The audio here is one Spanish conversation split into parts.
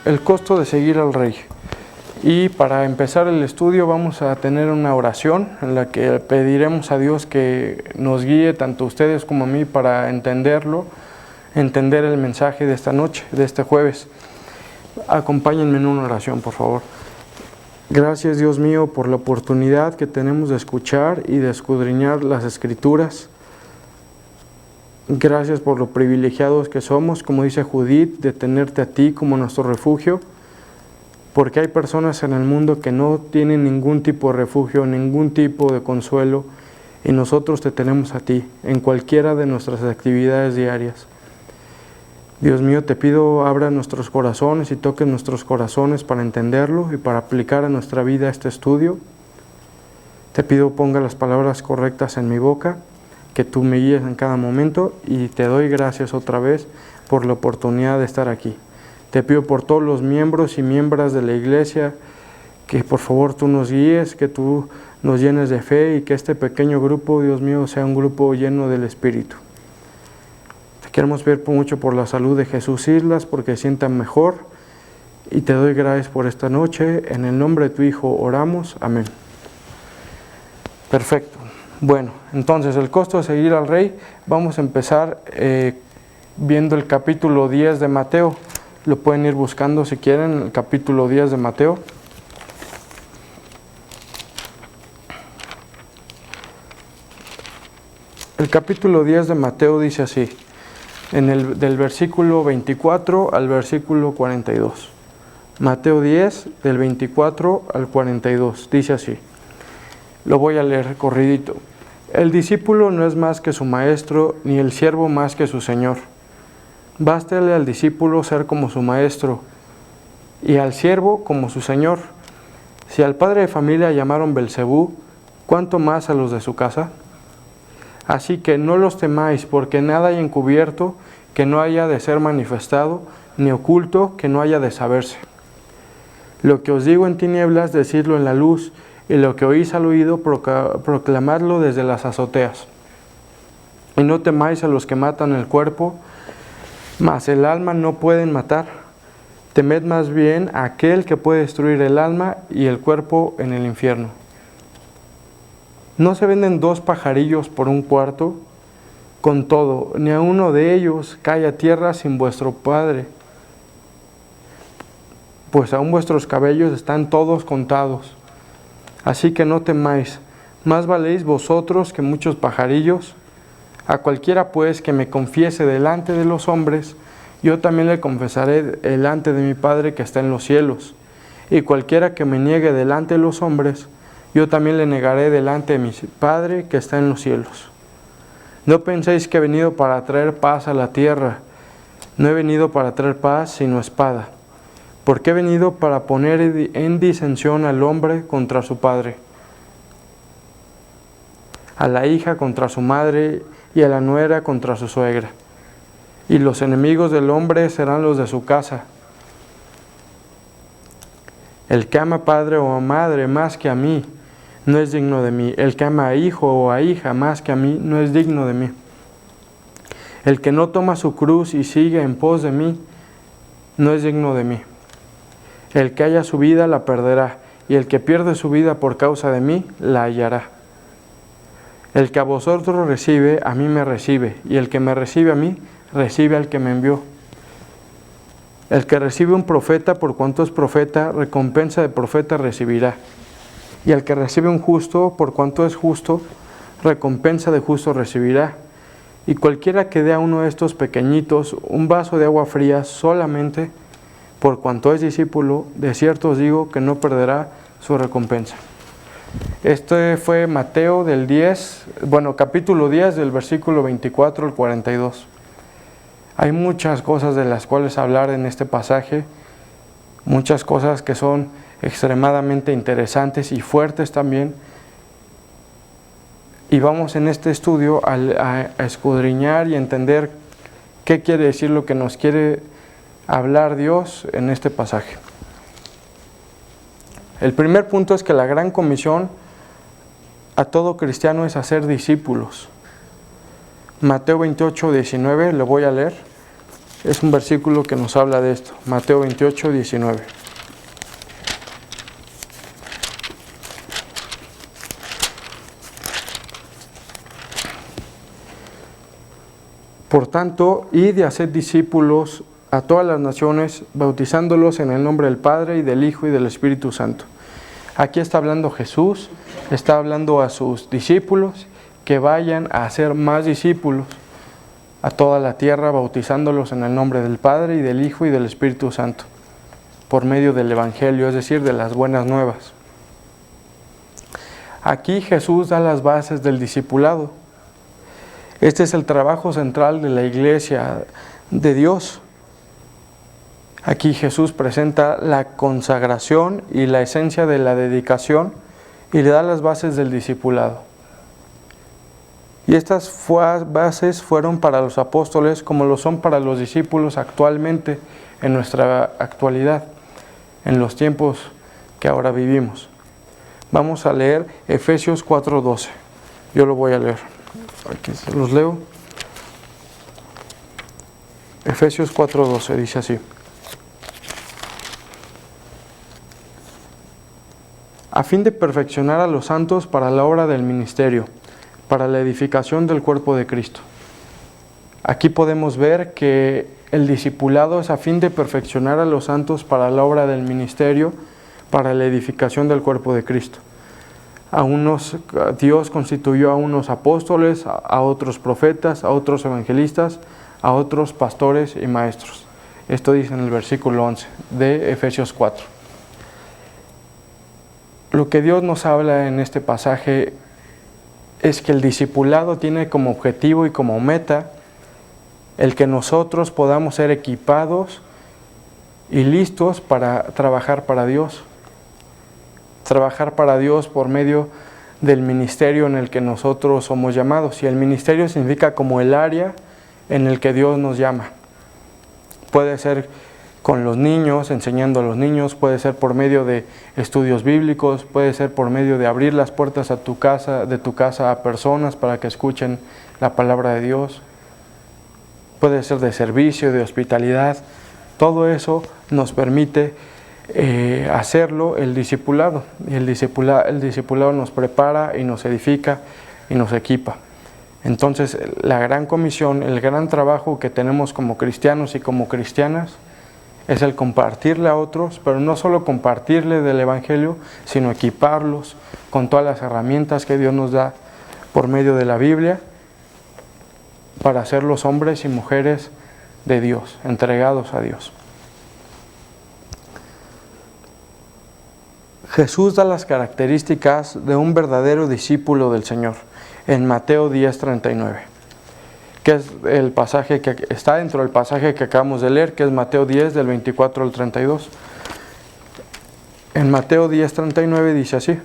el costo de seguir al Rey. Y para empezar el estudio vamos a tener una oración en la que pediremos a Dios que nos guíe tanto a ustedes como a mí para entender el mensaje de esta noche, de este jueves. Acompáñenme en una oración, por favor. Gracias, Dios mío, por la oportunidad que tenemos de escuchar y de escudriñar las Escrituras. Gracias por lo privilegiados que somos, como dice Judith, de tenerte a ti como nuestro refugio. Porque hay personas en el mundo que no tienen ningún tipo de refugio, ningún tipo de consuelo, y nosotros te tenemos a ti, en cualquiera de nuestras actividades diarias. Dios mío, te pido abra nuestros corazones y toque nuestros corazones para entenderlo y para aplicar a nuestra vida este estudio. Te pido ponga las palabras correctas en mi boca, que tú me guíes en cada momento, y te doy gracias otra vez por la oportunidad de estar aquí. Te pido por todos los miembros y miembros de la iglesia, que por favor tú nos guíes, que tú nos llenes de fe y que este pequeño grupo, Dios mío, sea un grupo lleno del Espíritu. Te queremos pedir mucho por la salud de Jesús Islas, porque sientan mejor, y te doy gracias por esta noche. En el nombre de tu Hijo oramos. Amén. Perfecto. Bueno, entonces el costo de seguir al Rey, vamos a empezar viendo el capítulo 10 de Mateo. Lo pueden ir buscando si quieren, el capítulo 10 de Mateo. El capítulo 10 de Mateo dice así, del versículo 24 al versículo 42. Mateo 10, del 24 al 42, dice así. Lo voy a leer corridito. El discípulo no es más que su maestro, ni el siervo más que su señor. Bástele al discípulo ser como su maestro, y al siervo como su señor. Si al padre de familia llamaron Belcebú, ¿cuánto más a los de su casa? Así que no los temáis, porque nada hay encubierto que no haya de ser manifestado, ni oculto que no haya de saberse. Lo que os digo en tinieblas, decidlo en la luz, y lo que oís al oído, proclamadlo desde las azoteas. Y no temáis a los que matan el cuerpo, mas el alma no pueden matar. Temed más bien a aquel que puede destruir el alma y el cuerpo en el infierno. ¿No se venden 2 pajarillos por un cuarto? Con todo, ni a uno de ellos cae a tierra sin vuestro Padre, pues aún vuestros cabellos están todos contados. Así que no temáis, más valéis vosotros que muchos pajarillos. A cualquiera pues que me confiese delante de los hombres, yo también le confesaré delante de mi Padre que está en los cielos. Y cualquiera que me niegue delante de los hombres, yo también le negaré delante de mi Padre que está en los cielos. No penséis que he venido para traer paz a la tierra. No he venido para traer paz, sino espada. Porque he venido para poner en disensión al hombre contra su padre, a la hija contra su madre, y a la nuera contra su suegra. Y los enemigos del hombre serán los de su casa. El que ama a padre o a madre más que a mí, no es digno de mí. El que ama a hijo o a hija más que a mí, no es digno de mí. El que no toma su cruz y sigue en pos de mí, no es digno de mí. El que haya su vida la perderá, y el que pierde su vida por causa de mí, la hallará. El que a vosotros recibe, a mí me recibe, y el que me recibe a mí, recibe al que me envió. El que recibe un profeta, por cuanto es profeta, recompensa de profeta recibirá. Y el que recibe un justo, por cuanto es justo, recompensa de justo recibirá. Y cualquiera que dé a uno de estos pequeñitos un vaso de agua fría solamente, por cuanto es discípulo, de cierto os digo que no perderá su recompensa. Este fue Mateo capítulo 10 del versículo 24 al 42. Hay muchas cosas de las cuales hablar en este pasaje, muchas cosas que son extremadamente interesantes y fuertes también. Y vamos en este estudio a escudriñar y entender qué quiere decir lo que nos quiere hablar Dios en este pasaje. El primer punto es que la gran comisión a todo cristiano es hacer discípulos. Mateo 28, 19, lo voy a leer. es un versículo que nos habla de esto, Mateo 28, 19. Por tanto, id y haced discípulos a todas las naciones, bautizándolos en el nombre del Padre, y del Hijo, y del Espíritu Santo. Aquí está hablando Jesús, está hablando a sus discípulos, que vayan a hacer más discípulos a toda la tierra, bautizándolos en el nombre del Padre, y del Hijo, y del Espíritu Santo, por medio del Evangelio, es decir, de las buenas nuevas. Aquí Jesús da las bases del discipulado. Este es el trabajo central de la iglesia de Dios. Aquí Jesús presenta la consagración y la esencia de la dedicación y le da las bases del discipulado. Y estas bases fueron para los apóstoles como lo son para los discípulos actualmente, en nuestra actualidad, en los tiempos que ahora vivimos. Vamos a leer Efesios 4:12. Yo lo voy a leer. Aquí se los leo. Efesios 4:12 dice así: a fin de perfeccionar a los santos para la obra del ministerio, para la edificación del cuerpo de Cristo. Aquí podemos ver que el discipulado es a fin de perfeccionar a los santos para la obra del ministerio, para la edificación del cuerpo de Cristo. Dios constituyó a unos apóstoles, a otros profetas, a otros evangelistas, a otros pastores y maestros. Esto dice en el versículo 11 de Efesios 4. Lo que Dios nos habla en este pasaje es que el discipulado tiene como objetivo y como meta el que nosotros podamos ser equipados y listos para trabajar para Dios. Trabajar para Dios por medio del ministerio en el que nosotros somos llamados. Y el ministerio significa como el área en el que Dios nos llama. Puede ser con los niños, enseñando a los niños, puede ser por medio de estudios bíblicos, puede ser por medio de abrir las puertas de tu casa a personas para que escuchen la palabra de Dios. Puede ser de servicio, de hospitalidad. Todo eso nos permite hacerlo el discipulado. Y el discipulado nos prepara y nos edifica y nos equipa. Entonces, la gran comisión, el gran trabajo que tenemos como cristianos y como cristianas es el compartirle a otros, pero no solo compartirle del Evangelio, sino equiparlos con todas las herramientas que Dios nos da por medio de la Biblia para ser los hombres y mujeres de Dios, entregados a Dios. Jesús da las características de un verdadero discípulo del Señor en Mateo 10:39, que es el pasaje que está dentro del pasaje que acabamos de leer, que es Mateo 10 del 24 al 32. En Mateo 10:39 dice así: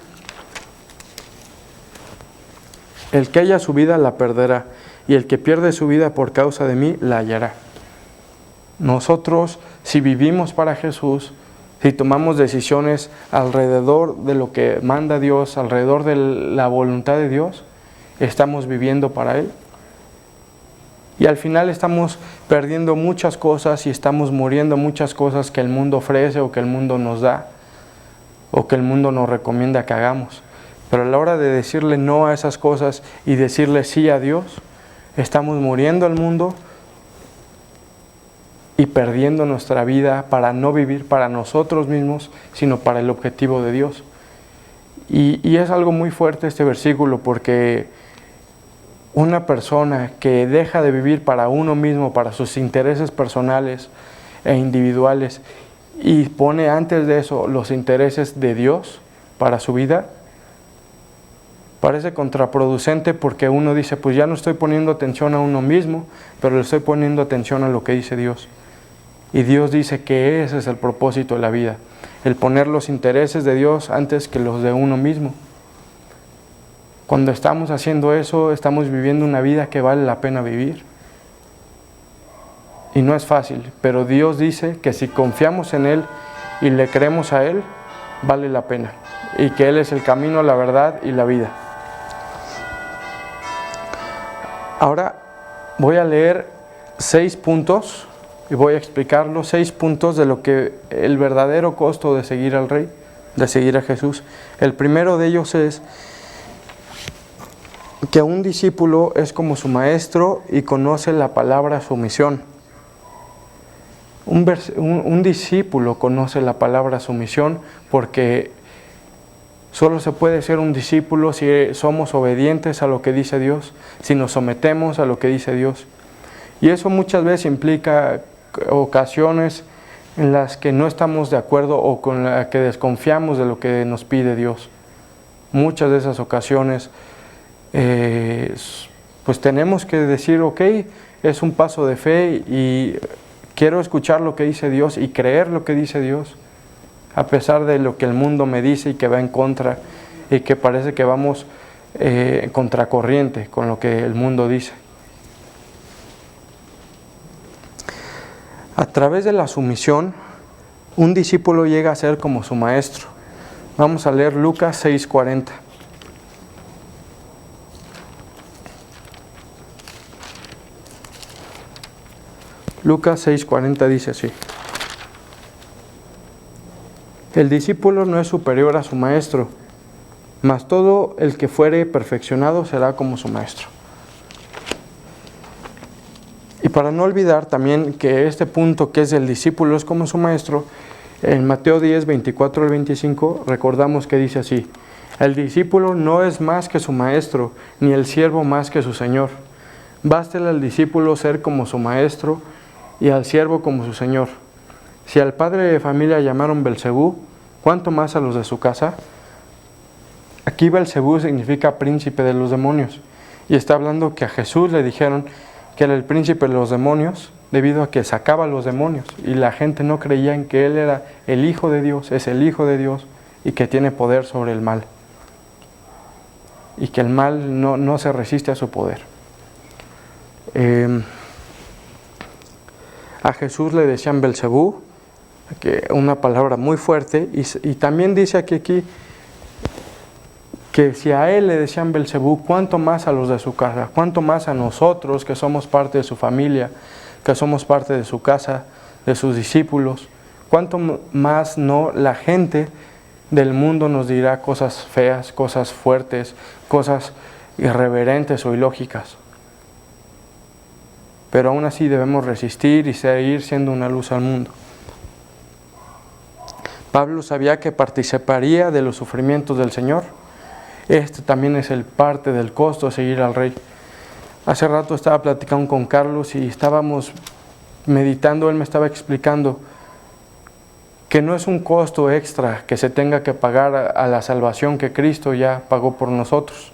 el que haya su vida la perderá, y el que pierde su vida por causa de mí la hallará. Nosotros, si vivimos para Jesús, si tomamos decisiones alrededor de lo que manda Dios, alrededor de la voluntad de Dios, estamos viviendo para Él. Y al final estamos perdiendo muchas cosas y estamos muriendo muchas cosas que el mundo ofrece o que el mundo nos da o que el mundo nos recomienda que hagamos. Pero a la hora de decirle no a esas cosas y decirle sí a Dios, estamos muriendo al mundo y perdiendo nuestra vida para no vivir para nosotros mismos, sino para el objetivo de Dios. Y es algo muy fuerte este versículo, porque una persona que deja de vivir para uno mismo, para sus intereses personales e individuales, y pone antes de eso los intereses de Dios para su vida, parece contraproducente, porque uno dice, pues ya no estoy poniendo atención a uno mismo, pero le estoy poniendo atención a lo que dice Dios. Y Dios dice que ese es el propósito de la vida, el poner los intereses de Dios antes que los de uno mismo. Cuando estamos haciendo eso, estamos viviendo una vida que vale la pena vivir. Y no es fácil, pero Dios dice que si confiamos en Él y le creemos a Él, vale la pena. Y que Él es el camino, la verdad y la vida. Ahora voy a leer 6 puntos y voy a explicar los 6 puntos de lo que el verdadero costo de seguir al Rey, de seguir a Jesús. El primero de ellos es que un discípulo es como su maestro y conoce la palabra sumisión. Un discípulo conoce la palabra sumisión porque solo se puede ser un discípulo si somos obedientes a lo que dice Dios, si nos sometemos a lo que dice Dios. Y eso muchas veces implica ocasiones en las que no estamos de acuerdo o con las que desconfiamos de lo que nos pide Dios. Muchas de esas ocasiones pues tenemos que decir, ok, es un paso de fe y quiero escuchar lo que dice Dios y creer lo que dice Dios, a pesar de lo que el mundo me dice y que va en contra y que parece que vamos contracorriente con lo que el mundo dice. A través de la sumisión, un discípulo llega a ser como su maestro. Vamos a leer Lucas 6:40. Lucas 6:40 dice así: el discípulo no es superior a su maestro, mas todo el que fuere perfeccionado será como su maestro. Y para no olvidar también que este punto que es el discípulo es como su maestro, en Mateo 10, 24 al 25, recordamos que dice así: el discípulo no es más que su maestro, ni el siervo más que su señor. Bástele al discípulo ser como su maestro y al siervo como su señor. Si al padre de familia llamaron Belcebú, ¿cuánto más a los de su casa? Aquí Belcebú significa príncipe de los demonios, y está hablando que a Jesús le dijeron que era el príncipe de los demonios debido a que sacaba a los demonios, y la gente no creía en que él era el Hijo de Dios, es el Hijo de Dios, y que tiene poder sobre el mal, y que el mal no se resiste a su poder. A Jesús le decían Belcebú, que una palabra muy fuerte, y también dice aquí que si a él le decían Belcebú, ¿cuánto más a los de su casa? ¿Cuánto más a nosotros que somos parte de su familia, que somos parte de su casa, de sus discípulos? ¿Cuánto más no la gente del mundo nos dirá cosas feas, cosas fuertes, cosas irreverentes o ilógicas? Pero aún así debemos resistir y seguir siendo una luz al mundo. Pablo sabía que participaría de los sufrimientos del Señor. Este también es el parte del costo de seguir al Rey. Hace rato estaba platicando con Carlos y estábamos meditando, él me estaba explicando que no es un costo extra que se tenga que pagar a la salvación que Cristo ya pagó por nosotros.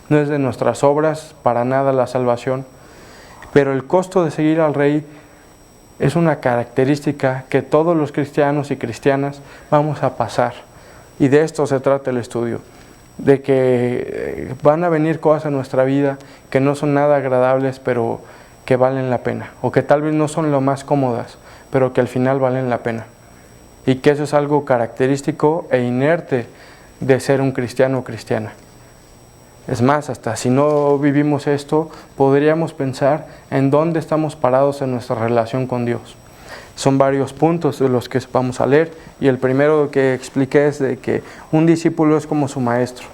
No es de nuestras obras para nada la salvación, pero el costo de seguir al Rey es una característica que todos los cristianos y cristianas vamos a pasar, y de esto se trata el estudio, de que van a venir cosas en nuestra vida que no son nada agradables, pero que valen la pena, o que tal vez no son lo más cómodas, pero que al final valen la pena, y que eso es algo característico e inerte de ser un cristiano o cristiana. Es más, hasta si no vivimos esto, podríamos pensar en dónde estamos parados en nuestra relación con Dios. Son varios puntos de los que vamos a leer, y el primero que expliqué es de que un discípulo es como su maestro.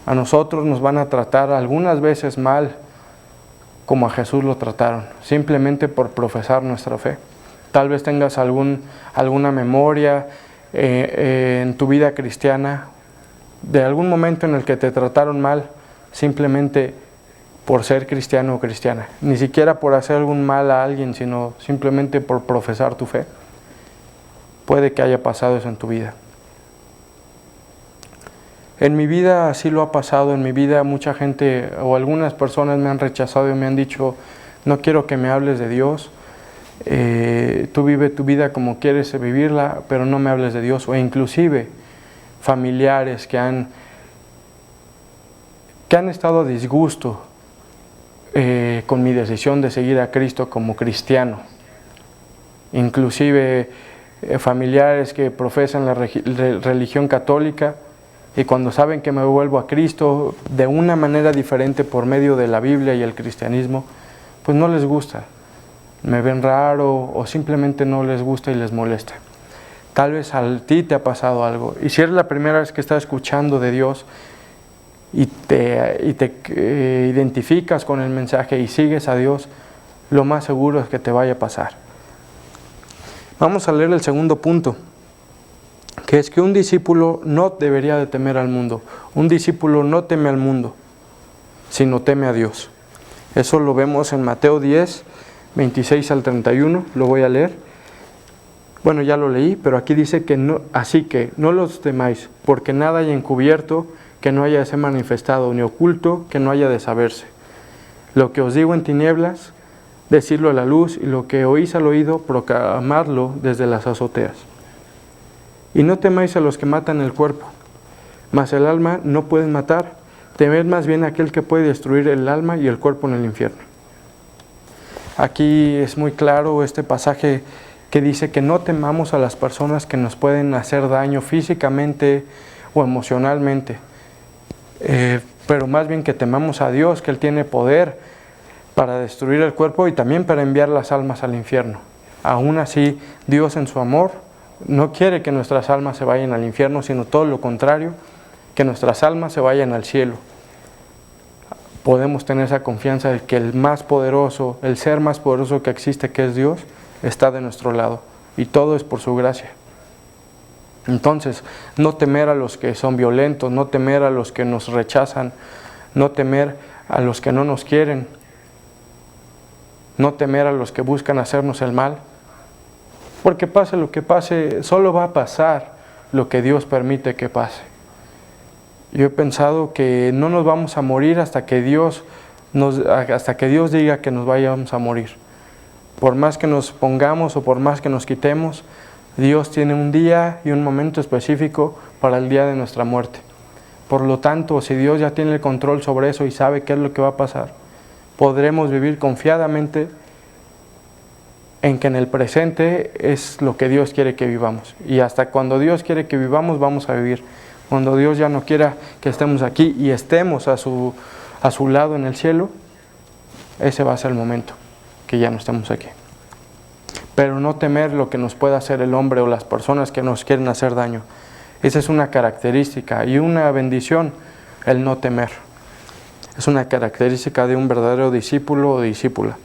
A nosotros nos van a tratar algunas veces mal, como a Jesús lo trataron, simplemente por profesar nuestra fe. Tal vez tengas alguna memoria en tu vida cristiana de algún momento en el que te trataron mal, simplemente por ser cristiano o cristiana, ni siquiera por hacer algún mal a alguien, sino simplemente por profesar tu fe. Puede que haya pasado eso en tu vida. En mi vida así lo ha pasado. En mi vida mucha gente o algunas personas me han rechazado y me han dicho: no quiero que me hables de Dios, tú vive tu vida como quieres vivirla, pero no me hables de Dios. O inclusive familiares que han estado a disgusto con mi decisión de seguir a Cristo como cristiano. Inclusive familiares que profesan la religión católica, y cuando saben que me vuelvo a Cristo de una manera diferente por medio de la Biblia y el cristianismo, pues no les gusta. me ven raro o simplemente no les gusta y les molesta. Tal vez a ti te ha pasado algo. Y si eres la primera vez que estás escuchando de Dios y te identificas con el mensaje y sigues a Dios, lo más seguro es que te vaya a pasar. Vamos a leer el segundo punto, que es que un discípulo no debería de temer al mundo. Un discípulo no teme al mundo, sino teme a Dios. Eso lo vemos en Mateo 10, 26 al 31, lo voy a leer. Bueno, ya lo leí, pero aquí dice que no, así que no los temáis, porque nada hay encubierto que no haya de ser manifestado, ni oculto que no haya de saberse. Lo que os digo en tinieblas, decidlo a la luz, y lo que oís al oído, proclamadlo desde las azoteas. Y no temáis a los que matan el cuerpo, mas el alma no pueden matar. Temed más bien a aquel que puede destruir el alma y el cuerpo en el infierno. Aquí es muy claro este pasaje que dice que no temamos a las personas que nos pueden hacer daño físicamente o emocionalmente, pero más bien que temamos a Dios, que Él tiene poder para destruir el cuerpo y también para enviar las almas al infierno. Aún así, Dios en su amor no quiere que nuestras almas se vayan al infierno, sino todo lo contrario, que nuestras almas se vayan al cielo. Podemos tener esa confianza de que el más poderoso, el ser más poderoso que existe, que es Dios, está de nuestro lado, y todo es por su gracia. Entonces, no temer a los que son violentos, no temer a los que nos rechazan, no temer a los que no nos quieren, no temer a los que buscan hacernos el mal, porque pase lo que pase, solo va a pasar lo que Dios permite que pase. Yo he pensado que no nos vamos a morir hasta que Dios diga que nos vayamos a morir. Por más que nos pongamos o por más que nos quitemos, Dios tiene un día y un momento específico para el día de nuestra muerte. Por lo tanto, si Dios ya tiene el control sobre eso y sabe qué es lo que va a pasar, podremos vivir confiadamente en que en el presente es lo que Dios quiere que vivamos. Y hasta cuando Dios quiere que vivamos, vamos a vivir. Cuando Dios ya no quiera que estemos aquí y estemos a su lado en el cielo, ese va a ser el momento que ya no estemos aquí. Pero no temer lo que nos pueda hacer el hombre o las personas que nos quieren hacer daño. Esa es una característica y una bendición, el no temer. Es una característica de un verdadero discípulo o discípula.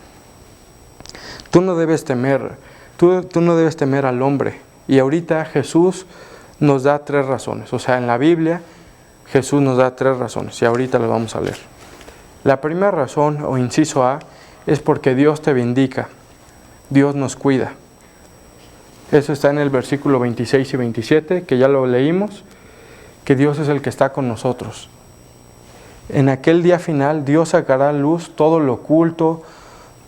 Tú no debes temer al hombre. Y ahorita Jesús nos da 3 razones. O sea, en la Biblia Jesús nos da 3 razones y ahorita las vamos a leer. La primera razón, o inciso A, es porque Dios te vindica, Dios nos cuida. Eso está en el versículo 26 y 27, que ya lo leímos, que Dios es el que está con nosotros. En aquel día final, Dios sacará a luz todo lo oculto,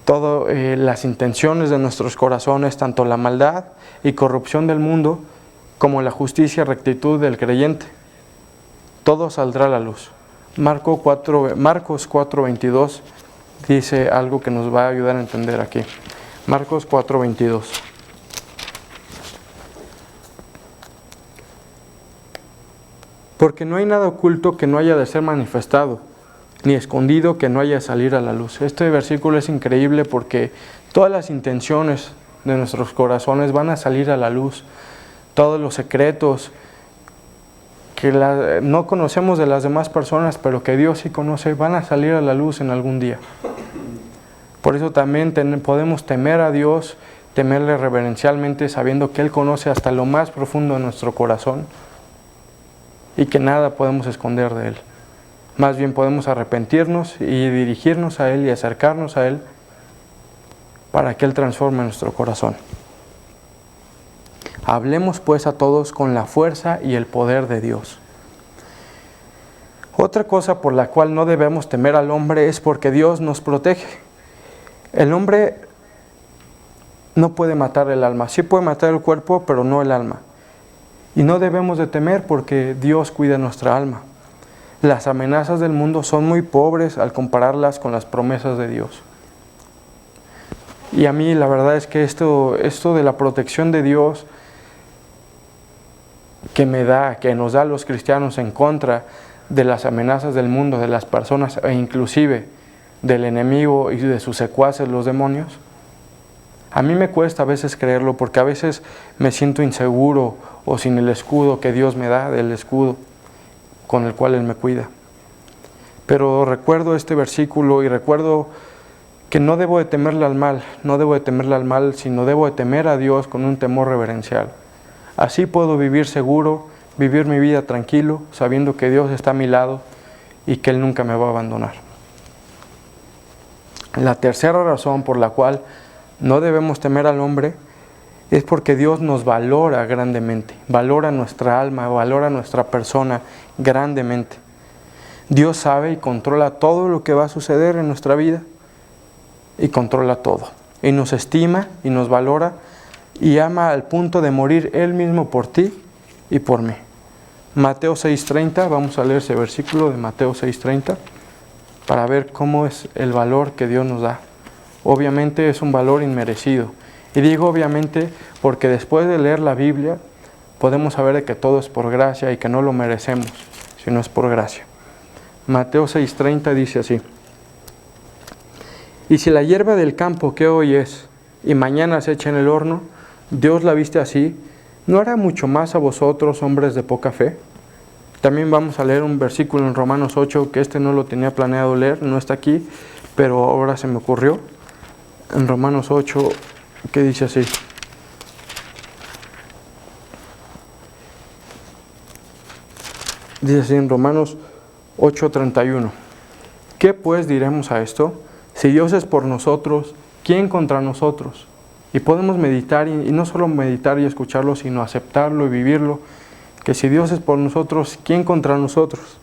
todas las intenciones de nuestros corazones, tanto la maldad y corrupción del mundo, como la justicia y rectitud del creyente. Todo saldrá a la luz. Marcos 4:22 dice algo que nos va a ayudar a entender aquí. Marcos 4:22. Porque no hay nada oculto que no haya de ser manifestado, ni escondido que no haya de salir a la luz. Este versículo es increíble porque todas las intenciones de nuestros corazones van a salir a la luz. Todos los secretos que no conocemos de las demás personas, pero que Dios sí conoce, van a salir a la luz en algún día. Por eso también podemos temer a Dios, temerle reverencialmente, sabiendo que Él conoce hasta lo más profundo de nuestro corazón y que nada podemos esconder de Él. Más bien podemos arrepentirnos y dirigirnos a Él y acercarnos a Él para que Él transforme nuestro corazón. Hablemos pues a todos con la fuerza y el poder de Dios. Otra cosa por la cual no debemos temer al hombre es porque Dios nos protege. El hombre no puede matar el alma. Sí puede matar el cuerpo, pero no el alma. Y no debemos de temer porque Dios cuida nuestra alma. Las amenazas del mundo son muy pobres al compararlas con las promesas de Dios. Y a mí la verdad es que esto de la protección de Dios que nos da a los cristianos en contra de las amenazas del mundo, de las personas e inclusive del enemigo y de sus secuaces, los demonios, A mí me cuesta a veces creerlo porque a veces me siento inseguro o sin el escudo que Dios me da, el escudo con el cual Él me cuida. Pero recuerdo este versículo y recuerdo que no debo de temerle al mal, no debo de temerle al mal, sino debo de temer a Dios con un temor reverencial. Así puedo vivir seguro, vivir mi vida tranquilo, sabiendo que Dios está a mi lado y que Él nunca me va a abandonar. La tercera razón por la cual no debemos temer al hombre es porque Dios nos valora grandemente, valora nuestra alma, valora nuestra persona grandemente. Dios sabe y controla todo lo que va a suceder en nuestra vida y controla todo. Y nos estima y nos valora y ama al punto de morir Él mismo por ti y por mí. Mateo 6:30, vamos a leer ese versículo de Mateo 6:30 para ver cómo es el valor que Dios nos da. Obviamente es un valor inmerecido. Y digo obviamente porque después de leer la Biblia podemos saber de que todo es por gracia y que no lo merecemos, sino es por gracia. Mateo 6:30 dice así: y si la hierba del campo que hoy es y mañana se echa en el horno, Dios la viste así, ¿no hará mucho más a vosotros, hombres de poca fe? También vamos a leer un versículo en Romanos 8, que no lo tenía planeado leer, no está aquí, pero ahora se me ocurrió. En Romanos 8, que dice así: dice así en Romanos 8:31. ¿Qué pues diremos a esto? Si Dios es por nosotros, ¿quién contra nosotros? Y podemos meditar, y no solo meditar y escucharlo, sino aceptarlo y vivirlo, que si Dios es por nosotros, ¿quién contra nosotros?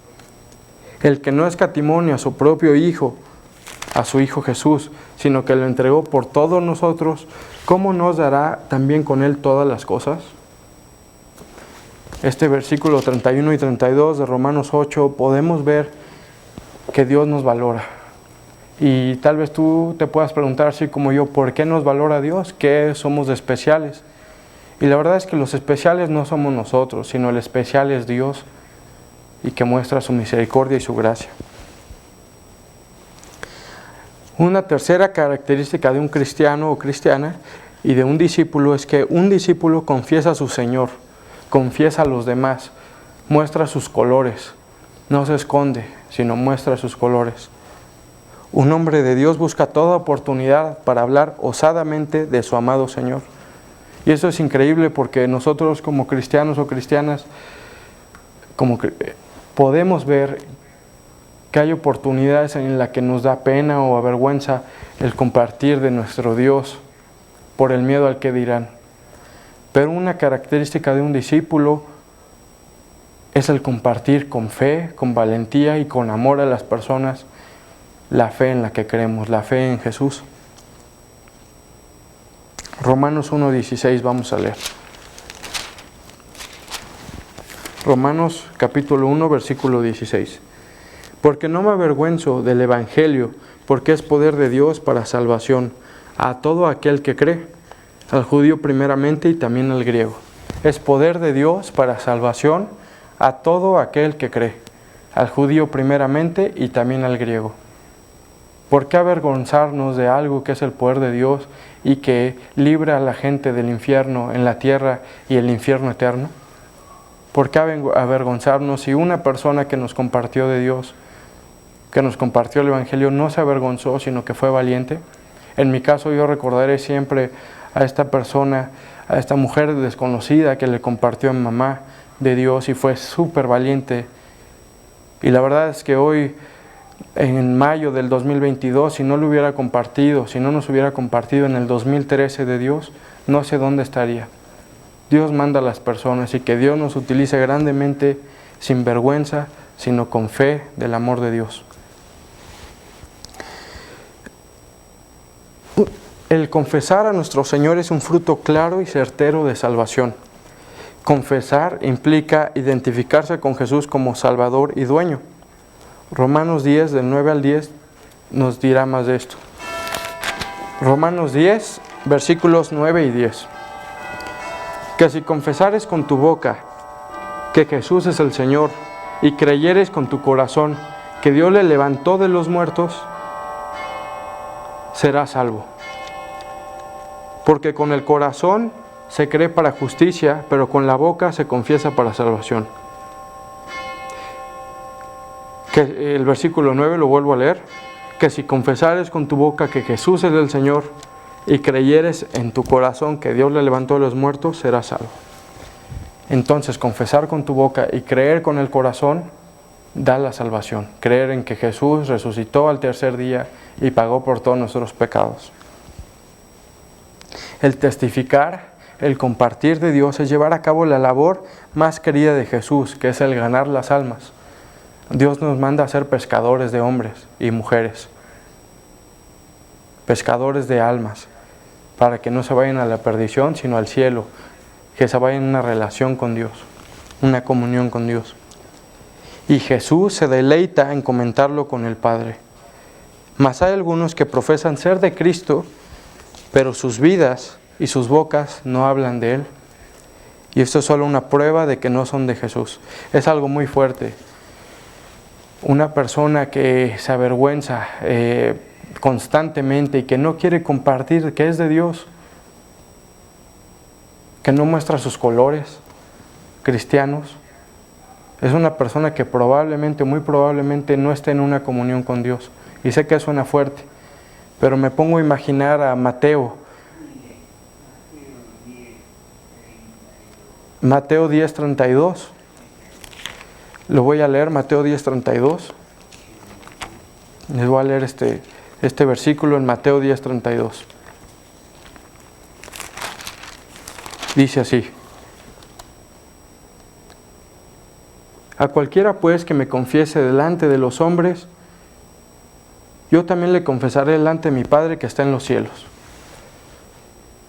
El que no escatimó ni a su propio Hijo, a su Hijo Jesús, sino que lo entregó por todos nosotros, ¿cómo nos dará también con Él todas las cosas? Este versículo 31 y 32 de Romanos 8 podemos ver que Dios nos valora. Y tal vez tú te puedas preguntar, así como yo, ¿por qué nos valora Dios? ¿Qué somos de especiales? Y la verdad es que los especiales no somos nosotros, sino el especial es Dios, y que muestra su misericordia y su gracia. Una tercera característica de un cristiano o cristiana y de un discípulo es que un discípulo confiesa a su Señor, confiesa a los demás, muestra sus colores, no se esconde, sino muestra sus colores. Un hombre de Dios busca toda oportunidad para hablar osadamente de su amado Señor. Y eso es increíble porque nosotros como cristianos o cristianas podemos ver que hay oportunidades en las que nos da pena o vergüenza el compartir de nuestro Dios por el miedo al que dirán. Pero una característica de un discípulo es el compartir con fe, con valentía y con amor a las personas la fe en la que creemos, la fe en Jesús. Romanos 1:16 vamos a leer. Romanos capítulo 1, versículo 16. Porque no me avergüenzo del Evangelio, porque es poder de Dios para salvación a todo aquel que cree, al judío primeramente y también al griego. Es poder de Dios para salvación a todo aquel que cree, al judío primeramente y también al griego. ¿Por qué avergonzarnos de algo que es el poder de Dios y que libra a la gente del infierno en la tierra y el infierno eterno? ¿Por qué avergonzarnos si una persona que nos compartió de Dios, que nos compartió el Evangelio, no se avergonzó, sino que fue valiente? En mi caso yo recordaré siempre a esta persona, a esta mujer desconocida que le compartió a mi mamá de Dios y fue súper valiente. Y la verdad es que hoy, en mayo del 2022, si no lo hubiera compartido, si no nos hubiera compartido en el 2013 de Dios, no sé dónde estaría. Dios manda a las personas y que Dios nos utilice grandemente, sin vergüenza, sino con fe del amor de Dios. El confesar a nuestro Señor es un fruto claro y certero de salvación. Confesar implica identificarse con Jesús como Salvador y Dueño. Romanos 10, del 9 al 10, nos dirá más de esto. Romanos 10, versículos 9 y 10. Que si confesares con tu boca que Jesús es el Señor y creyeres con tu corazón que Dios le levantó de los muertos, serás salvo. Porque con el corazón se cree para justicia, pero con la boca se confiesa para salvación. Que el versículo 9 lo vuelvo a leer. Que si confesares con tu boca que Jesús es el Señor y creyeres en tu corazón que Dios le levantó de los muertos, serás salvo. Entonces, confesar con tu boca y creer con el corazón da la salvación. Creer en que Jesús resucitó al tercer día y pagó por todos nuestros pecados. El testificar, el compartir de Dios es llevar a cabo la labor más querida de Jesús, que es el ganar las almas. Dios nos manda a ser pescadores de hombres y mujeres, pescadores de almas, para que no se vayan a la perdición, sino al cielo, que se vayan en una relación con Dios, una comunión con Dios. Y Jesús se deleita en comentarlo con el Padre. Mas hay algunos que profesan ser de Cristo, pero sus vidas y sus bocas no hablan de Él. Y esto es solo una prueba de que no son de Jesús. Es algo muy fuerte. Una persona que se avergüenza constantemente y que no quiere compartir que es de Dios, que no muestra sus colores cristianos, es una persona que probablemente, muy probablemente no esté en una comunión con Dios. Y sé que suena fuerte, pero me pongo a imaginar a Mateo 10:32. Lo voy a leer, Mateo 10:32. Les voy a leer este versículo en Mateo 10:32. Dice así: a cualquiera pues que me confiese delante de los hombres, yo también le confesaré delante de mi Padre que está en los cielos.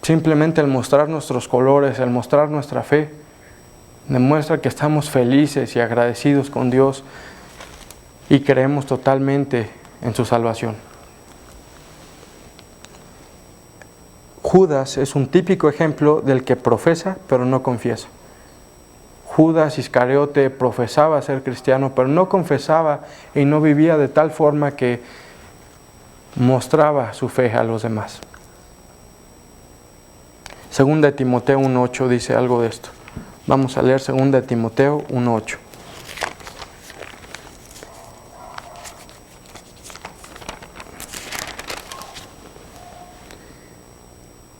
Simplemente el mostrar nuestros colores, el mostrar nuestra fe, demuestra que estamos felices y agradecidos con Dios y creemos totalmente en su salvación. Judas es un típico ejemplo del que profesa pero no confiesa. Judas Iscariote profesaba ser cristiano, pero no confesaba y no vivía de tal forma que mostraba su fe a los demás. Segunda de Timoteo 1:8 dice algo de esto. Vamos a leer Segunda de Timoteo 1:8.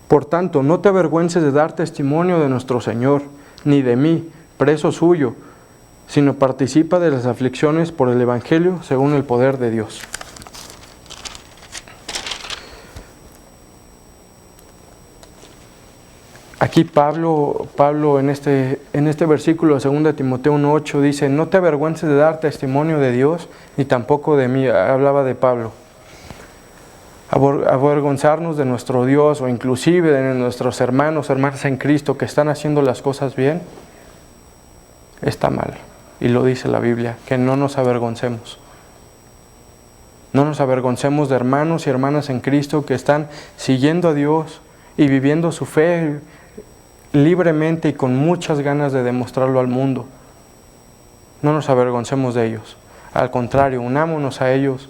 Por tanto, no te avergüences de dar testimonio de nuestro Señor, ni de mí, preso suyo, sino participa de las aflicciones por el Evangelio según el poder de Dios. Aquí Pablo en este versículo de 2 Timoteo 1:8 dice: no te avergüences de dar testimonio de Dios, ni tampoco de mí. Hablaba de Pablo. Avergonzarnos de nuestro Dios o inclusive de nuestros hermanos en Cristo que están haciendo las cosas bien, está mal. Y lo dice la Biblia, que no nos avergoncemos. No nos avergoncemos de hermanos y hermanas en Cristo que están siguiendo a Dios y viviendo su fe libremente y con muchas ganas de demostrarlo al mundo. No nos avergoncemos de ellos. Al contrario, unámonos a ellos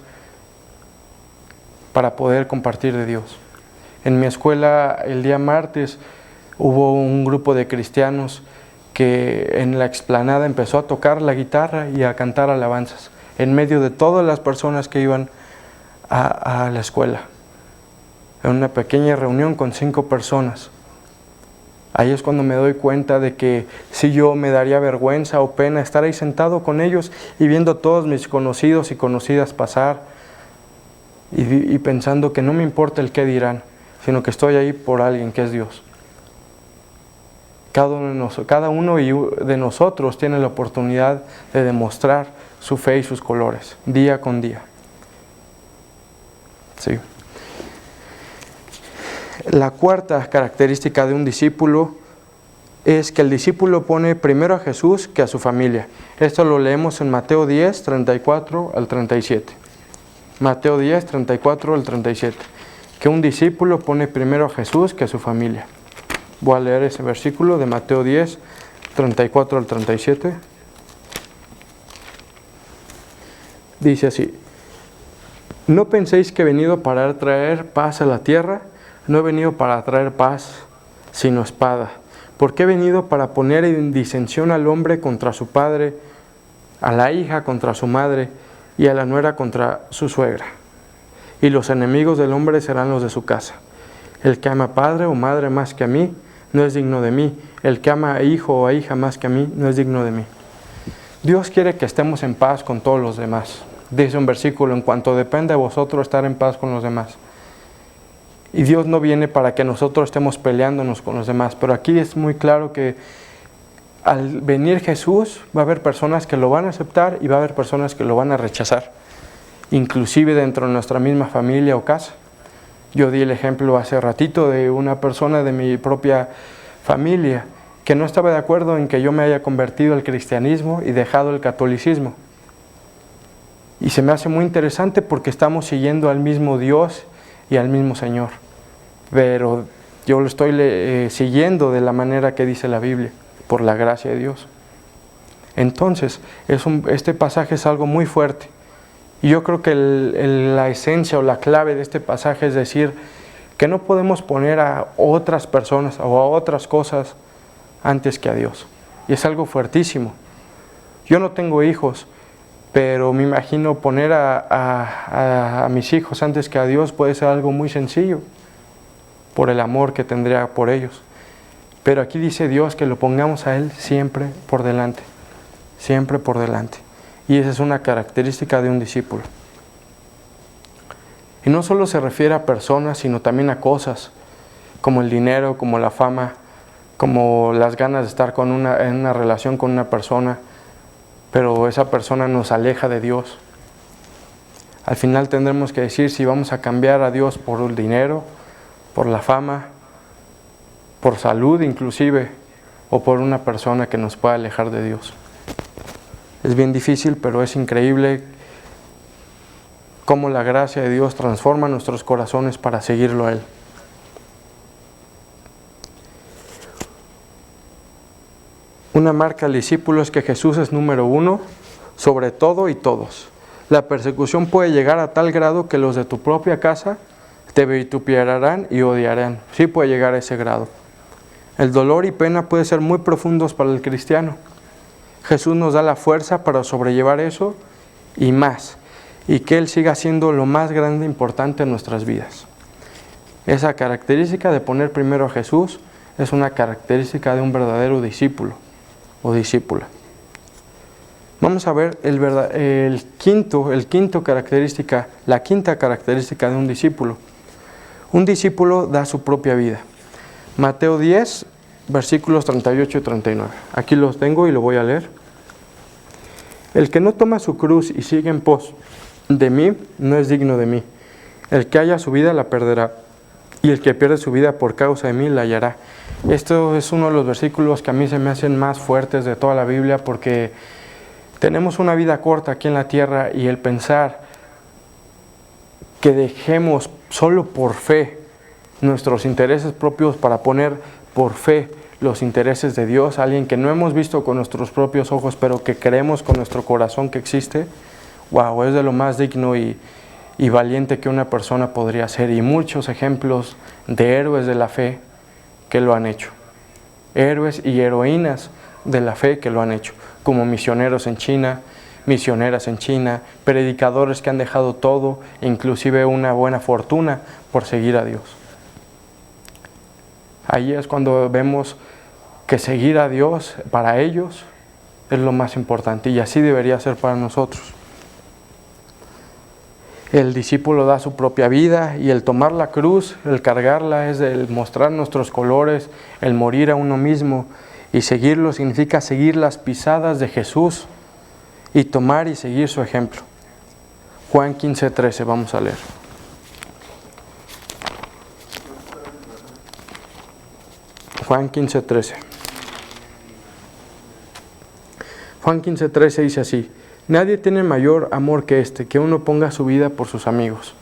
para poder compartir de Dios. En mi escuela, el día martes, hubo un grupo de cristianos que en la explanada empezó a tocar la guitarra y a cantar alabanzas, en medio de todas las personas que iban a la escuela. En una pequeña reunión con 5 personas. Ahí es cuando me doy cuenta de que si yo me daría vergüenza o pena estar ahí sentado con ellos y viendo a todos mis conocidos y conocidas pasar y pensando que no me importa el qué dirán, sino que estoy ahí por alguien que es Dios. Cada uno de nosotros tiene la oportunidad de demostrar su fe y sus colores, día con día. Sí. La cuarta característica de un discípulo es que el discípulo pone primero a Jesús que a su familia. Esto lo leemos en Mateo 10, 34 al 37. Mateo 10, 34 al 37. Que un discípulo pone primero a Jesús que a su familia. Voy a leer ese versículo de Mateo 10, 34 al 37. Dice así: no penséis que he venido para traer paz a la tierra. no he venido para traer paz, sino espada. Porque he venido para poner en disensión al hombre contra su padre, a la hija contra su madre, y a la nuera contra su suegra. Y los enemigos del hombre serán los de su casa. El que ama padre o madre más que a mí, no es digno de mí. El que ama a hijo o a hija más que a mí, no es digno de mí. Dios quiere que estemos en paz con todos los demás. Dice un versículo, en cuanto depende de vosotros estar en paz con los demás. Y Dios no viene para que nosotros estemos peleándonos con los demás, pero aquí es muy claro que al venir Jesús va a haber personas que lo van a aceptar y va a haber personas que lo van a rechazar, inclusive dentro de nuestra misma familia o casa. Yo di el ejemplo hace ratito de una persona de mi propia familia que no estaba de acuerdo en que yo me haya convertido al cristianismo y dejado el catolicismo. Y se me hace muy interesante porque estamos siguiendo al mismo Dios y al mismo Señor, pero yo lo estoy siguiendo de la manera que dice la Biblia, por la gracia de Dios. Entonces, este pasaje es algo muy fuerte. Y yo creo que la esencia o la clave de este pasaje es decir que no podemos poner a otras personas o a otras cosas antes que a Dios. Y es algo fuertísimo. Yo no tengo hijos, pero me imagino poner a mis hijos antes que a Dios puede ser algo muy sencillo, por el amor que tendría por ellos. Pero aquí dice Dios que lo pongamos a Él siempre por delante, siempre por delante. Y esa es una característica de un discípulo. Y no solo se refiere a personas, sino también a cosas, como el dinero, como la fama, como las ganas de estar en una relación con una persona, pero esa persona nos aleja de Dios. Al final tendremos que decir si vamos a cambiar a Dios por el dinero, por la fama, por salud inclusive, o por una persona que nos pueda alejar de Dios. Es bien difícil, pero es increíble cómo la gracia de Dios transforma nuestros corazones para seguirlo a Él. Una marca al discípulo es que Jesús es número uno sobre todo y todos. La persecución puede llegar a tal grado que los de tu propia casa te vituperarán y odiarán. Sí puede llegar a ese grado. El dolor y pena pueden ser muy profundos para el cristiano. Jesús nos da la fuerza para sobrellevar eso y más, y que Él siga siendo lo más grande e importante en nuestras vidas. Esa característica de poner primero a Jesús es una característica de un verdadero discípulo o discípula. Vamos a ver la quinta característica de un discípulo. Un discípulo da su propia vida. Mateo 10, versículos 38 y 39. Aquí los tengo y lo voy a leer. El que no toma su cruz y sigue en pos de mí, no es digno de mí. El que haya su vida la perderá, y el que pierde su vida por causa de mí la hallará. Esto es uno de los versículos que a mí se me hacen más fuertes de toda la Biblia, porque tenemos una vida corta aquí en la tierra, y el pensar que dejemos solo por fe nuestros intereses propios para poner por fe los intereses de Dios, alguien que no hemos visto con nuestros propios ojos, pero que creemos con nuestro corazón que existe, wow, es de lo más digno y valiente que una persona podría ser. Y muchos ejemplos de héroes de la fe que lo han hecho. Héroes y heroínas de la fe que lo han hecho, como misioneros en China, misioneras en China, predicadores que han dejado todo, inclusive una buena fortuna por seguir a Dios. Ahí es cuando vemos que seguir a Dios para ellos es lo más importante, y así debería ser para nosotros. El discípulo da su propia vida, y el tomar la cruz, el cargarla, es el mostrar nuestros colores, el morir a uno mismo, y seguirlo significa seguir las pisadas de Jesús y tomar y seguir su ejemplo. Juan 15:13, vamos a leer. Juan 15:13. Juan 15:13 dice así: nadie tiene mayor amor que este, que uno ponga su vida por sus amigos.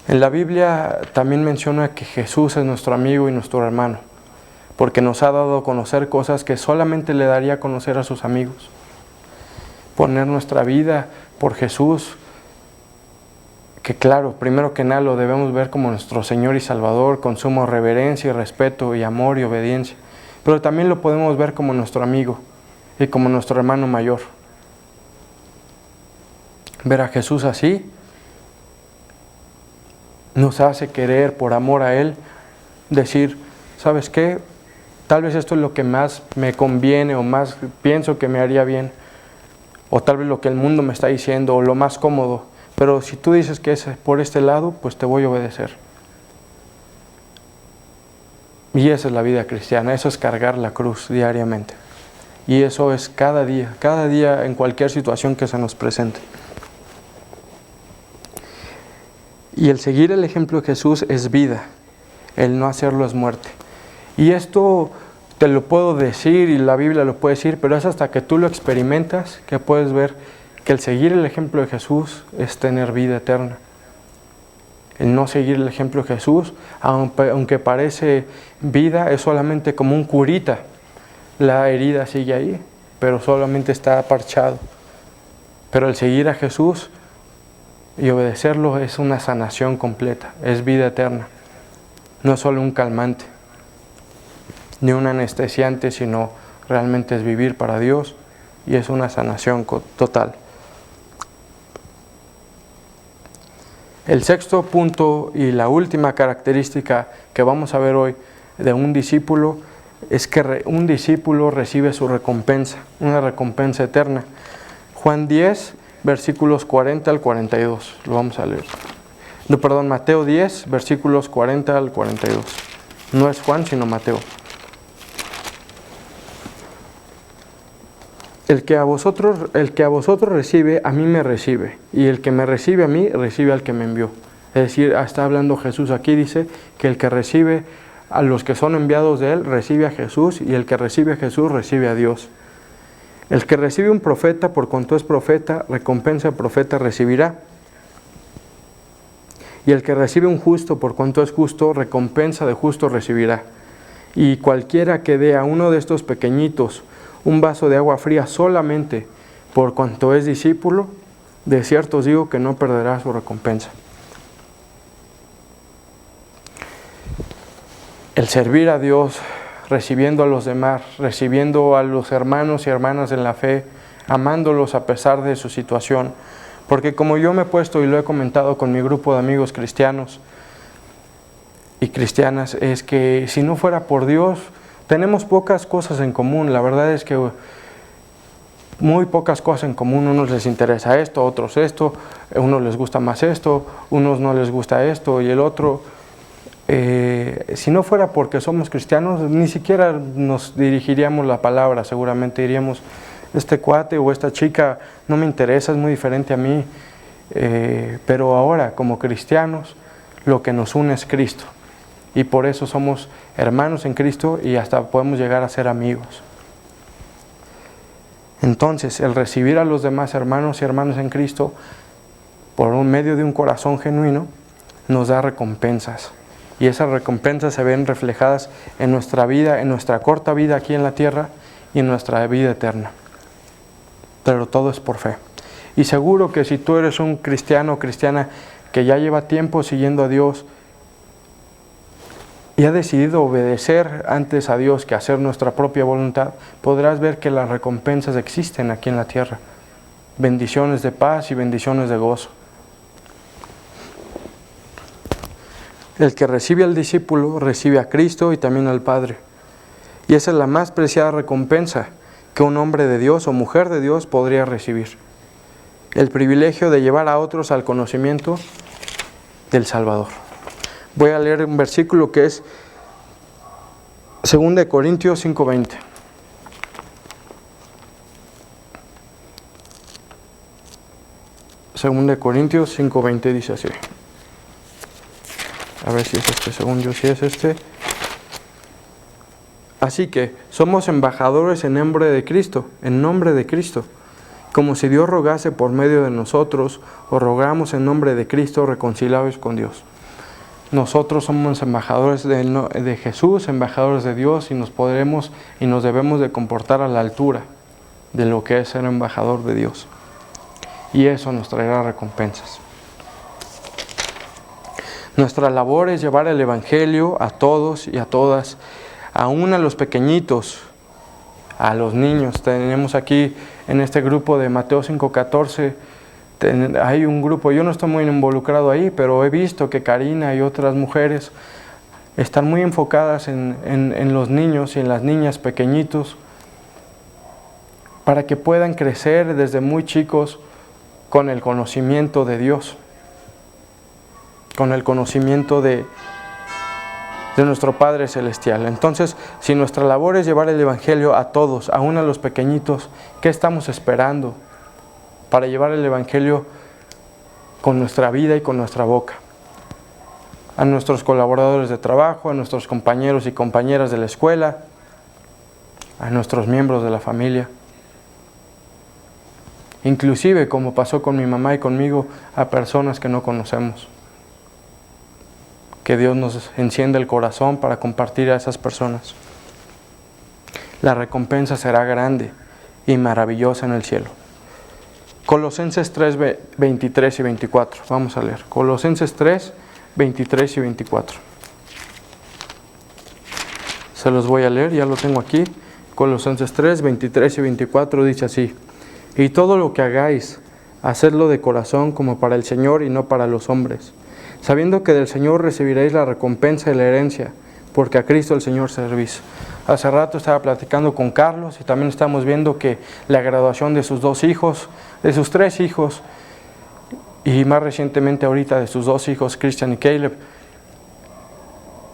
En la Biblia también menciona que Jesús es nuestro amigo y nuestro hermano, porque nos ha dado a conocer cosas que solamente le daría a conocer a sus amigos. Poner nuestra vida por Jesús, que claro, primero que nada lo debemos ver como nuestro Señor y Salvador, con suma reverencia y respeto y amor y obediencia. Pero también lo podemos ver como nuestro amigo y como nuestro hermano mayor. Ver a Jesús así nos hace querer, por amor a Él, decir, ¿sabes qué? Tal vez esto es lo que más me conviene o más pienso que me haría bien, o tal vez lo que el mundo me está diciendo, o lo más cómodo. Pero si tú dices que es por este lado, pues te voy a obedecer. Y esa es la vida cristiana, eso es cargar la cruz diariamente. Y eso es cada día en cualquier situación que se nos presente. Y el seguir el ejemplo de Jesús es vida, el no hacerlo es muerte. Y esto te lo puedo decir y la Biblia lo puede decir, pero es hasta que tú lo experimentas que puedes ver que el seguir el ejemplo de Jesús es tener vida eterna. El no seguir el ejemplo de Jesús, aunque parece vida, es solamente como un curita. La herida sigue ahí, pero solamente está parchado. Pero el seguir a Jesús y obedecerlo es una sanación completa, es vida eterna. No es solo un calmante, ni un anestesiante, sino realmente es vivir para Dios y es una sanación total. El sexto punto y la última característica que vamos a ver hoy de un discípulo es que un discípulo recibe su recompensa, una recompensa eterna. Juan 10, versículos 40 al 42, lo vamos a leer. No, perdón, Mateo 10, versículos 40 al 42. No es Juan, sino Mateo. El que a vosotros recibe, a mí me recibe, y el que me recibe a mí, recibe al que me envió. Es decir, está hablando Jesús aquí, dice que el que recibe a los que son enviados de Él, recibe a Jesús, y el que recibe a Jesús, recibe a Dios. El que recibe un profeta, por cuanto es profeta, recompensa de profeta recibirá. Y el que recibe un justo, por cuanto es justo, recompensa de justo recibirá. Y cualquiera que dé a uno de estos pequeñitos un vaso de agua fría solamente por cuanto es discípulo, de cierto os digo que no perderá su recompensa. El servir a Dios, recibiendo a los demás, recibiendo a los hermanos y hermanas en la fe, amándolos a pesar de su situación. Porque como yo me he puesto y lo he comentado con mi grupo de amigos cristianos y cristianas, es que si no fuera por Dios, tenemos pocas cosas en común. La verdad es que muy pocas cosas en común. Unos les interesa esto, otros esto, a unos les gusta más esto, unos no les gusta esto y el otro. Si no fuera porque somos cristianos, ni siquiera nos dirigiríamos la palabra. Seguramente diríamos, este cuate o esta chica no me interesa, es muy diferente a mí. Pero ahora, como cristianos, lo que nos une es Cristo. Y por eso somos hermanos en Cristo y hasta podemos llegar a ser amigos. Entonces, el recibir a los demás hermanos y hermanas en Cristo por un medio de un corazón genuino nos da recompensas. Y esas recompensas se ven reflejadas en nuestra vida, en nuestra corta vida aquí en la tierra y en nuestra vida eterna. Pero todo es por fe. Y seguro que si tú eres un cristiano o cristiana que ya lleva tiempo siguiendo a Dios y ha decidido obedecer antes a Dios que hacer nuestra propia voluntad, podrás ver que las recompensas existen aquí en la tierra. Bendiciones de paz y bendiciones de gozo. El que recibe al discípulo recibe a Cristo y también al Padre. Y esa es la más preciada recompensa que un hombre de Dios o mujer de Dios podría recibir. El privilegio de llevar a otros al conocimiento del Salvador. Voy a leer un versículo que es 2 Corintios 5:20. Según de Corintios 5:20 dice así. A ver si es este, según yo sí es este. Así que somos embajadores en nombre de Cristo, como si Dios rogase por medio de nosotros, o rogamos en nombre de Cristo reconciliados con Dios. Nosotros somos embajadores de Jesús, embajadores de Dios, y nos podremos y nos debemos de comportar a la altura de lo que es ser embajador de Dios. Y eso nos traerá recompensas. Nuestra labor es llevar el Evangelio a todos y a todas, aún a los pequeñitos, a los niños. Tenemos aquí en este grupo de Mateo 5:14, hay un grupo, yo no estoy muy involucrado ahí, pero he visto que Karina y otras mujeres están muy enfocadas en los niños y en las niñas pequeñitos, para que puedan crecer desde muy chicos con el conocimiento de Dios, con el conocimiento de nuestro Padre Celestial. Entonces, si nuestra labor es llevar el Evangelio a todos, aún a los pequeñitos, ¿qué estamos esperando para llevar el Evangelio con nuestra vida y con nuestra boca? A nuestros colaboradores de trabajo, a nuestros compañeros y compañeras de la escuela, a nuestros miembros de la familia. Inclusive, como pasó con mi mamá y conmigo, a personas que no conocemos. Que Dios nos encienda el corazón para compartir a esas personas. La recompensa será grande y maravillosa en el cielo. Colosenses 3, 23 y 24. Vamos a leer. Colosenses 3, 23 y 24. Se los voy a leer, ya lo tengo aquí. Colosenses 3, 23 y 24 dice así: y todo lo que hagáis, hacedlo de corazón como para el Señor y no para los hombres, sabiendo que del Señor recibiréis la recompensa y la herencia, porque a Cristo el Señor servís. Hace rato estaba platicando con Carlos y también estamos viendo que la graduación de sus 2 hijos, de sus 3 hijos, y más recientemente ahorita de sus 2 hijos, Christian y Caleb,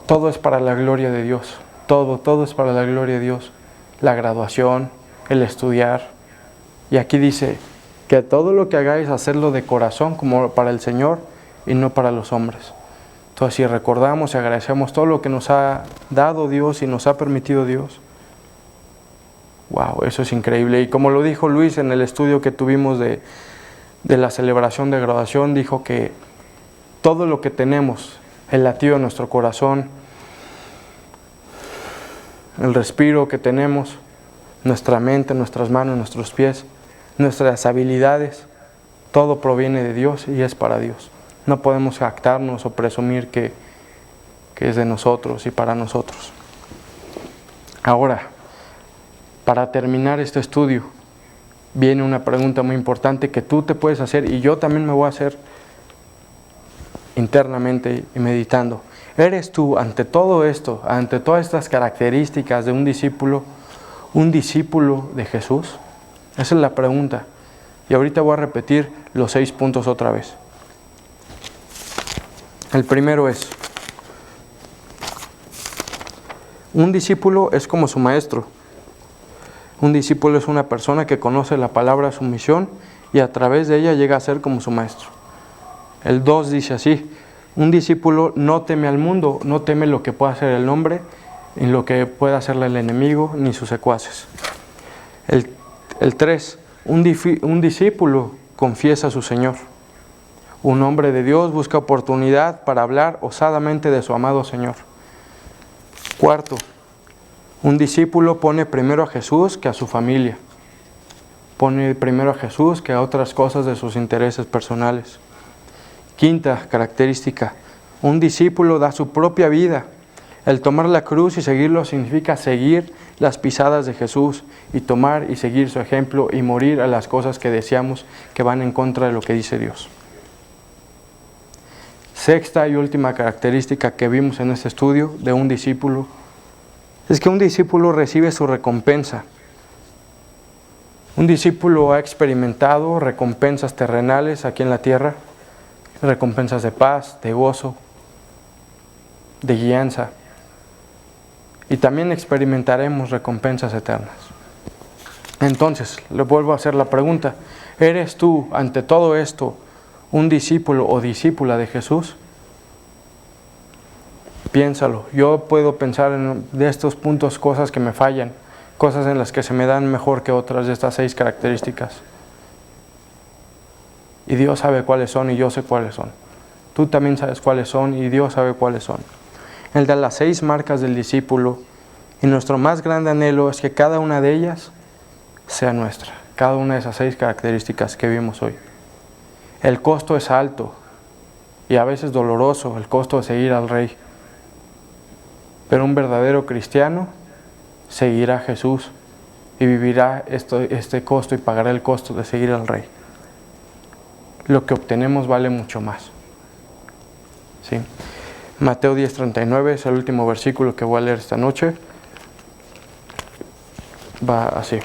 todo es para la gloria de Dios. Todo es para la gloria de Dios. La graduación, el estudiar. Y aquí dice que todo lo que hagáis, hacerlo de corazón como para el Señor y no para los hombres. Entonces, si recordamos y agradecemos todo lo que nos ha dado Dios y nos ha permitido Dios, wow, eso es increíble. Y como lo dijo Luis en el estudio que tuvimos de la celebración de graduación, dijo que todo lo que tenemos, el latido de nuestro corazón, el respiro que tenemos, nuestra mente, nuestras manos, nuestros pies, nuestras habilidades, todo proviene de Dios y es para Dios. No podemos jactarnos o presumir que es de nosotros y para nosotros. Ahora, para terminar este estudio, viene una pregunta muy importante que tú te puedes hacer y yo también me voy a hacer internamente y meditando. ¿Eres tú, ante todo esto, ante todas estas características de un discípulo de Jesús? Esa es la pregunta. Y ahorita voy a repetir los 6 puntos otra vez. El primero es: un discípulo es como su maestro. Un discípulo es una persona que conoce la palabra, su misión, y a través de ella llega a ser como su maestro. El 2 dice así: un discípulo no teme al mundo, no teme lo que pueda hacer el hombre, ni lo que pueda hacerle el enemigo, ni sus secuaces. El 3, un discípulo confiesa a su Señor. Un hombre de Dios busca oportunidad para hablar osadamente de su amado Señor. 4, un discípulo pone primero a Jesús que a su familia. Pone primero a Jesús que a otras cosas de sus intereses personales. 5ª característica: un discípulo da su propia vida. El tomar la cruz y seguirlo significa seguir las pisadas de Jesús y tomar y seguir su ejemplo y morir a las cosas que deseamos que van en contra de lo que dice Dios. 6ª y última característica que vimos en este estudio de un discípulo es que un discípulo recibe su recompensa. Un discípulo ha experimentado recompensas terrenales aquí en la tierra, recompensas de paz, de gozo, de guianza, y también experimentaremos recompensas eternas. Entonces, le vuelvo a hacer la pregunta: ¿eres tú, ante todo esto, un discípulo o discípula de Jesús? Piénsalo. Yo puedo pensar de estos puntos cosas que me fallan, cosas en las que se me dan mejor que otras de estas 6 características. Y Dios sabe cuáles son y yo sé cuáles son. Tú también sabes cuáles son y Dios sabe cuáles son. El de las 6 marcas del discípulo, y nuestro más grande anhelo es que cada una de ellas sea nuestra. Cada una de esas 6 características que vimos hoy. El costo es alto y a veces doloroso el costo de seguir al Rey. Pero un verdadero cristiano seguirá a Jesús y vivirá este costo y pagará el costo de seguir al Rey. Lo que obtenemos vale mucho más. ¿Sí? Mateo 10:39 es el último versículo que voy a leer esta noche. Va así.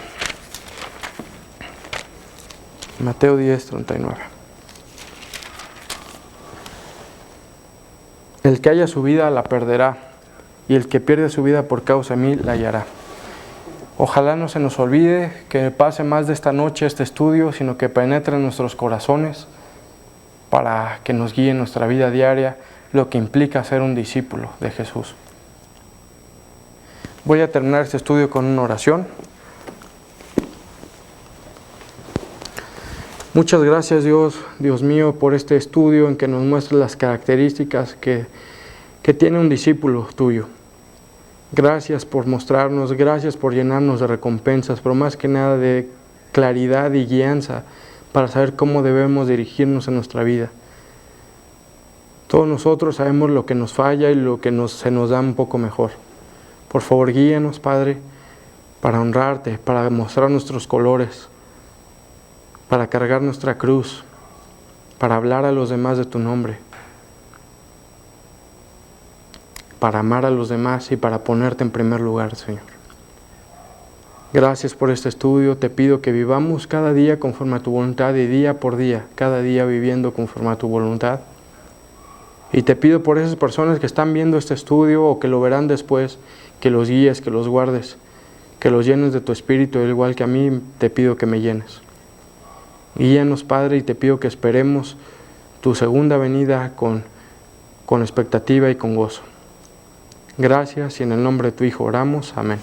Mateo 10:39. El que haya su vida la perderá, y el que pierde su vida por causa de mí la hallará. Ojalá no se nos olvide que pase más de esta noche este estudio, sino que penetre en nuestros corazones para que nos guíe en nuestra vida diaria, lo que implica ser un discípulo de Jesús. Voy a terminar este estudio con una oración. Muchas gracias Dios mío, por este estudio en que nos muestra las características que tiene un discípulo tuyo. Gracias por mostrarnos, gracias por llenarnos de recompensas, pero más que nada de claridad y guianza para saber cómo debemos dirigirnos en nuestra vida. Todos nosotros sabemos lo que nos falla y lo que se nos da un poco mejor. Por favor, guíanos, Padre, para honrarte, para mostrar nuestros colores, para cargar nuestra cruz, para hablar a los demás de tu nombre, para amar a los demás y para ponerte en primer lugar, Señor. Gracias por este estudio. Te pido que vivamos cada día conforme a tu voluntad y día por día, cada día viviendo conforme a tu voluntad. Y te pido por esas personas que están viendo este estudio o que lo verán después, que los guíes, que los guardes, que los llenes de tu espíritu, al igual que a mí te pido que me llenes. Guíanos, Padre, y te pido que esperemos tu segunda venida con expectativa y con gozo. Gracias, y en el nombre de tu Hijo oramos. Amén.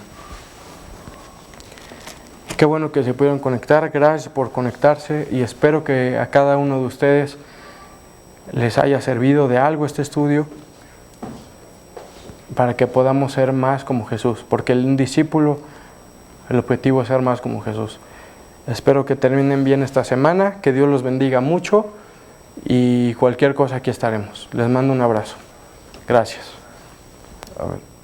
Qué bueno que se pudieron conectar. Gracias por conectarse y espero que a cada uno de ustedes les haya servido de algo este estudio para que podamos ser más como Jesús, porque el discípulo, el objetivo es ser más como Jesús. Espero que terminen bien esta semana, que Dios los bendiga mucho y cualquier cosa aquí estaremos. Les mando un abrazo. Gracias. A ver.